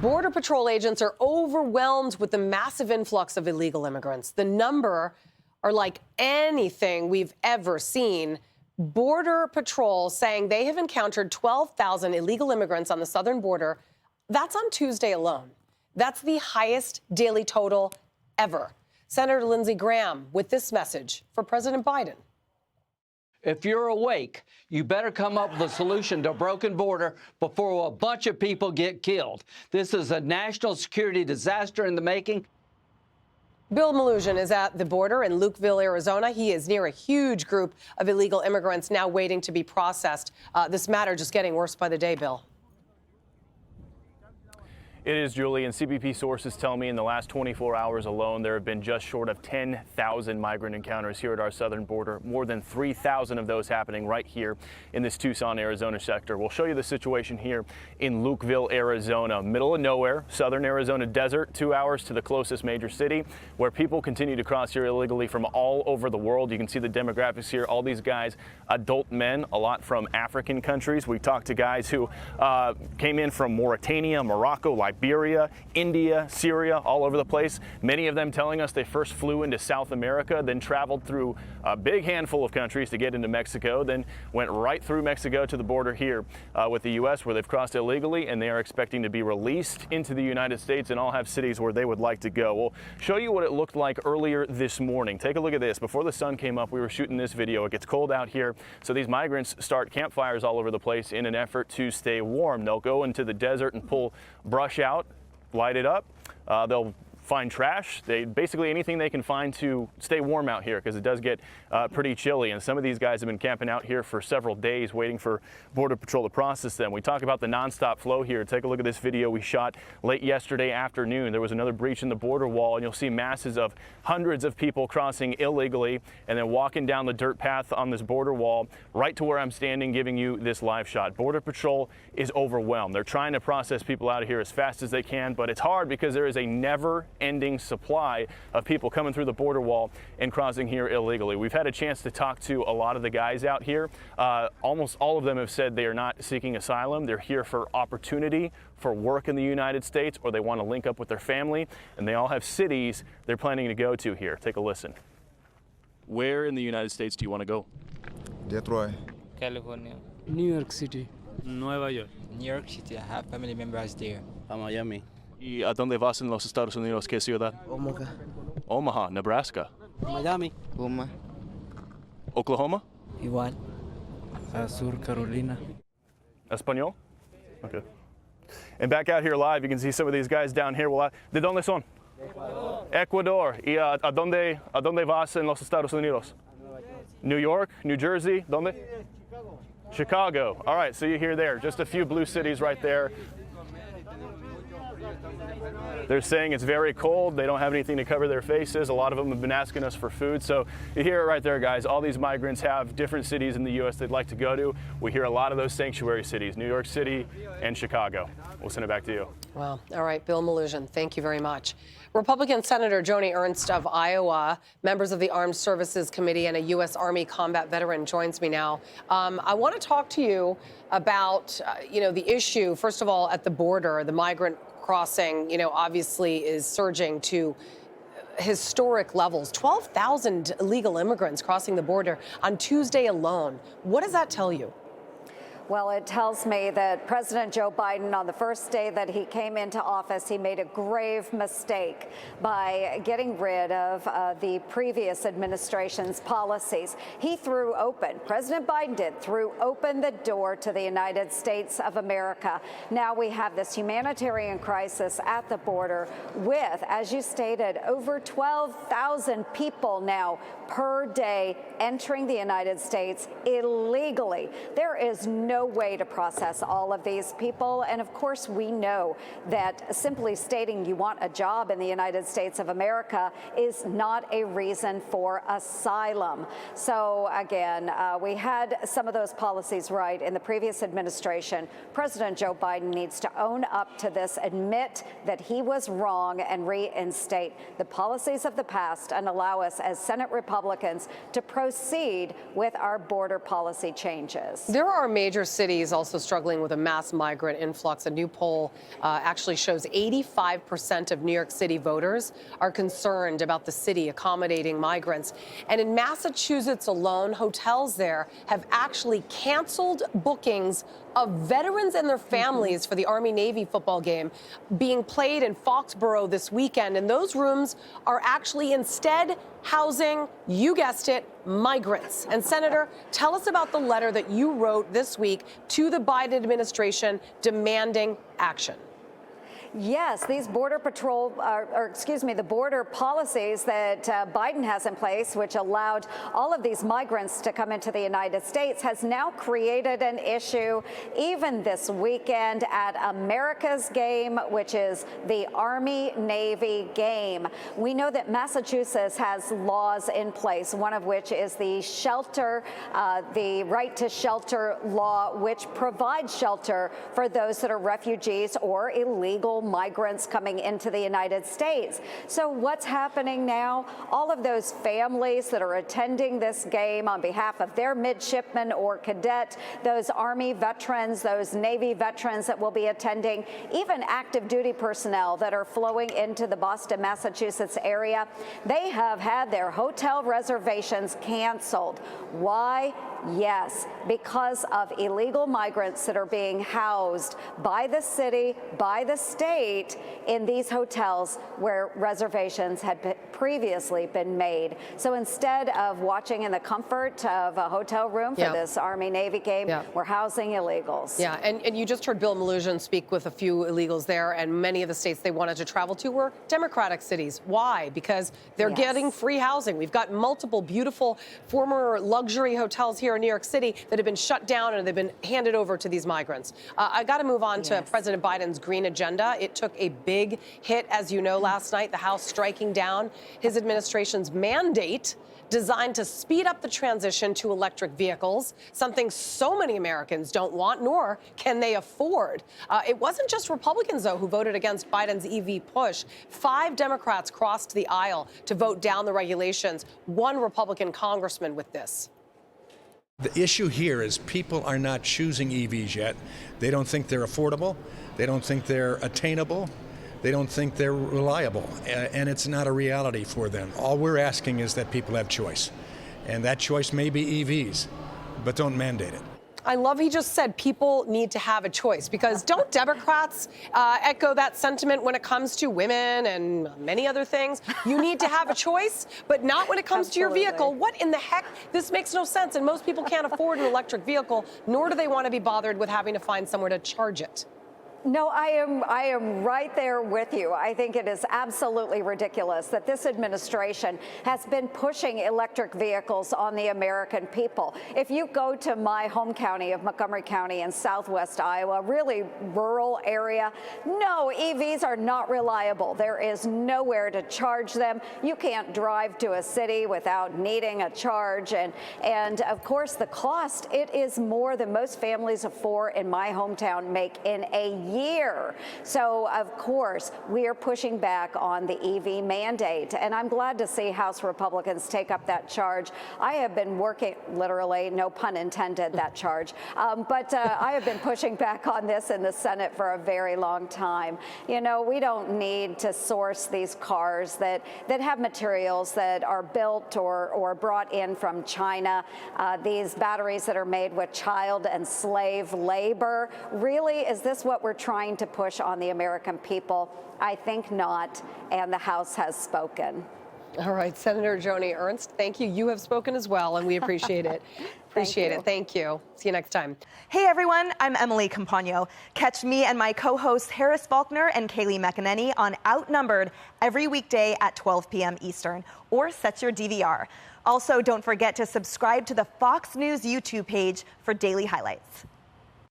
Border Patrol agents are overwhelmed with the massive influx of illegal immigrants. The number are like anything we've ever seen. Border Patrol saying they have encountered 12,000 illegal immigrants on the southern border. That's on Tuesday alone. That's the highest daily total ever. Senator Lindsey Graham with this message for President Biden. If you're awake, you better come up with a solution to a broken border before a bunch of people get killed. This is a national security disaster in the making. Bill Melugin is at the border in Lukeville, Arizona. He is near a huge group of illegal immigrants now waiting to be processed. This matter just getting worse by the day, Bill. It is, Julie, and CBP sources tell me in the last 24 hours alone, there have been just short of 10,000 migrant encounters here at our southern border, more than 3,000 of those happening right here in this Tucson, Arizona sector. We'll show you the situation here in Lukeville, Arizona, middle of nowhere, southern Arizona desert, 2 hours to the closest major city, where people continue to cross here illegally from all over the world. You can see the demographics here. All these guys, adult men, a lot from African countries. We talked to guys who came in from Mauritania, Morocco, Liberia, India, Syria, all over the place. Many of them telling us they first flew into South America, then traveled through a big handful of countries to get into Mexico, then went right through Mexico to the border here with the U.S., where they've crossed illegally, and they are expecting to be released into the United States and all have cities where they would like to go. We'll show you what it looked like earlier this morning. Take a look at this. Before the sun came up, we were shooting this video. It gets cold out here, so these migrants start campfires all over the place in an effort to stay warm. They'll go into the desert and pull brush out, light it up. They'll find trash, basically anything they can find to stay warm out here, because it does get pretty chilly. And some of these guys have been camping out here for several days waiting for Border Patrol to process them. We talk about the nonstop flow here. Take a look at this video we shot late yesterday afternoon. There was another breach in the border wall, and you'll see masses of hundreds of people crossing illegally and then walking down the dirt path on this border wall right to where I'm standing giving you this live shot. Border Patrol is overwhelmed. They're trying to process people out of here as fast as they can, but it's hard because there is a never-ending supply of people coming through the border wall and crossing here illegally. We've had a chance to talk to a lot of the guys out here. Almost all of them have said they are not seeking asylum. They're here for opportunity, for work in the United States, or they want to link up with their family, and they all have cities they're planning to go to here. Take a listen. Where in the United States do you want to go? Detroit. California. New York City. Nueva York. New York City. I have family members there. Miami. ¿Y a dónde vas en los Estados Unidos? ¿Qué ciudad? Omaha. Omaha, Nebraska. Miami. Puma. Oklahoma? Igual. Sur Carolina. Español? Okay. And back out here live, you can see some of these guys down here. ¿De dónde son? Ecuador. ¿Y a dónde vas en los Estados Unidos? New York, New Jersey, ¿dónde? Chicago. All right, so you hear there, just a few blue cities right there. They're saying it's very cold. They don't have anything to cover their faces. A lot of them have been asking us for food. So you hear it right there, guys. All these migrants have different cities in the U.S. they'd like to go to. We hear a lot of those sanctuary cities, New York City and Chicago. We'll send it back to you. Well, all right, Bill Melugin, thank you very much. Republican Senator Joni Ernst of Iowa, members of the Armed Services Committee, and a U.S. Army combat veteran joins me now. I want to talk to you about, the issue, first of all, at the border. The migrant crossing, obviously is surging to historic levels. 12,000 illegal immigrants crossing the border on Tuesday alone. What does that tell you? Well, it tells me that President Joe Biden, on the first day that he came into office, he made a grave mistake by getting rid of the previous administration's policies. He threw open, President Biden threw open the door to the United States of America. Now we have this humanitarian crisis at the border with, as you stated, over 12,000 people now per day entering the United States illegally. There is no way to process all of these people. And of course, we know that simply stating you want a job in the United States of America is not a reason for asylum. So again, we had some of those policies right in the previous administration. President Joe Biden needs to own up to this, admit that he was wrong, and reinstate the policies of the past and allow us as Senate Republicans to proceed with our border policy changes. There are major city is also struggling with a mass migrant influx. A new poll actually shows 85% of New York City voters are concerned about the city accommodating migrants. And in Massachusetts alone, hotels there have actually canceled bookings of veterans and their families for the Army-Navy football game being played in Foxborough this weekend. And those rooms are actually instead housing, you guessed it, migrants. And Senator, tell us about the letter that you wrote this week to the Biden administration demanding action. Yes, these border patrol, the border policies that Biden has in place, which allowed all of these migrants to come into the United States, has now created an issue even this weekend at America's game, which is the Army-Navy game. We know that Massachusetts has laws in place, one of which is the the right to shelter law, which provides shelter for those that are refugees or illegal migrants coming into the United States. So what's happening now? All of those families that are attending this game on behalf of their midshipmen or cadet, those Army veterans, those Navy veterans that will be attending, even active duty personnel that are flowing into the Boston, Massachusetts area, they have had their hotel reservations canceled. Why? Yes, because of illegal migrants that are being housed by the city, by the state, in these hotels where reservations had previously been made. So instead of watching in the comfort of a hotel room for this Army-Navy game, we're housing illegals. Yeah, and you just heard Bill Melugin speak with a few illegals there, and many of the states they wanted to travel to were Democratic cities. Why? Because they're getting free housing. We've got multiple beautiful former luxury hotels here in New York City that have been shut down and they've been handed over to these migrants. I got to move on to President Biden's green agenda. It took a big hit, as you know, last night, the House striking down his administration's mandate designed to speed up the transition to electric vehicles, something so many Americans don't want, nor can they afford. It wasn't just Republicans, though, who voted against Biden's EV push. 5 Democrats crossed the aisle to vote down the regulations. One Republican congressman with this. The issue here is people are not choosing EVs yet. They don't think they're affordable. They don't think they're attainable. They don't think they're reliable. And it's not a reality for them. All we're asking is that people have choice. And that choice may be EVs, but don't mandate it. I love he just said people need to have a choice, because don't Democrats echo that sentiment when it comes to women and many other things? You need to have a choice, but not when it comes to your vehicle. What in the heck? This makes no sense. And most people can't afford an electric vehicle, nor do they want to be bothered with having to find somewhere to charge it. No, I am right there with you. I think it is absolutely ridiculous that this administration has been pushing electric vehicles on the American people. If you go to my home county of Montgomery County in southwest Iowa, really rural area, no, EVs are not reliable. There is nowhere to charge them. You can't drive to a city without needing a charge. And of course, the cost, it is more than most families of 4 in my hometown make in a year. So, of course, we are pushing back on the EV mandate, and I'm glad to see House Republicans take up that charge. I have been working, literally, no pun intended, that charge, but I have been pushing back on this in the Senate for a very long time. You know, we don't need to source these cars that have materials that are built or brought in from China. These batteries that are made with child and slave labor. Really, is this what we're trying to push on the American people? I think not, and the House has spoken. All right, Senator Joni Ernst, thank you. You have spoken as well, and we appreciate it. Appreciate it. Thank you. See you next time. Hey, everyone. I'm Emily Campagno. Catch me and my co-hosts Harris Faulkner and Kaylee McEnany on Outnumbered every weekday at 12 p.m. Eastern, or set your DVR. Also, don't forget to subscribe to the Fox News YouTube page for daily highlights.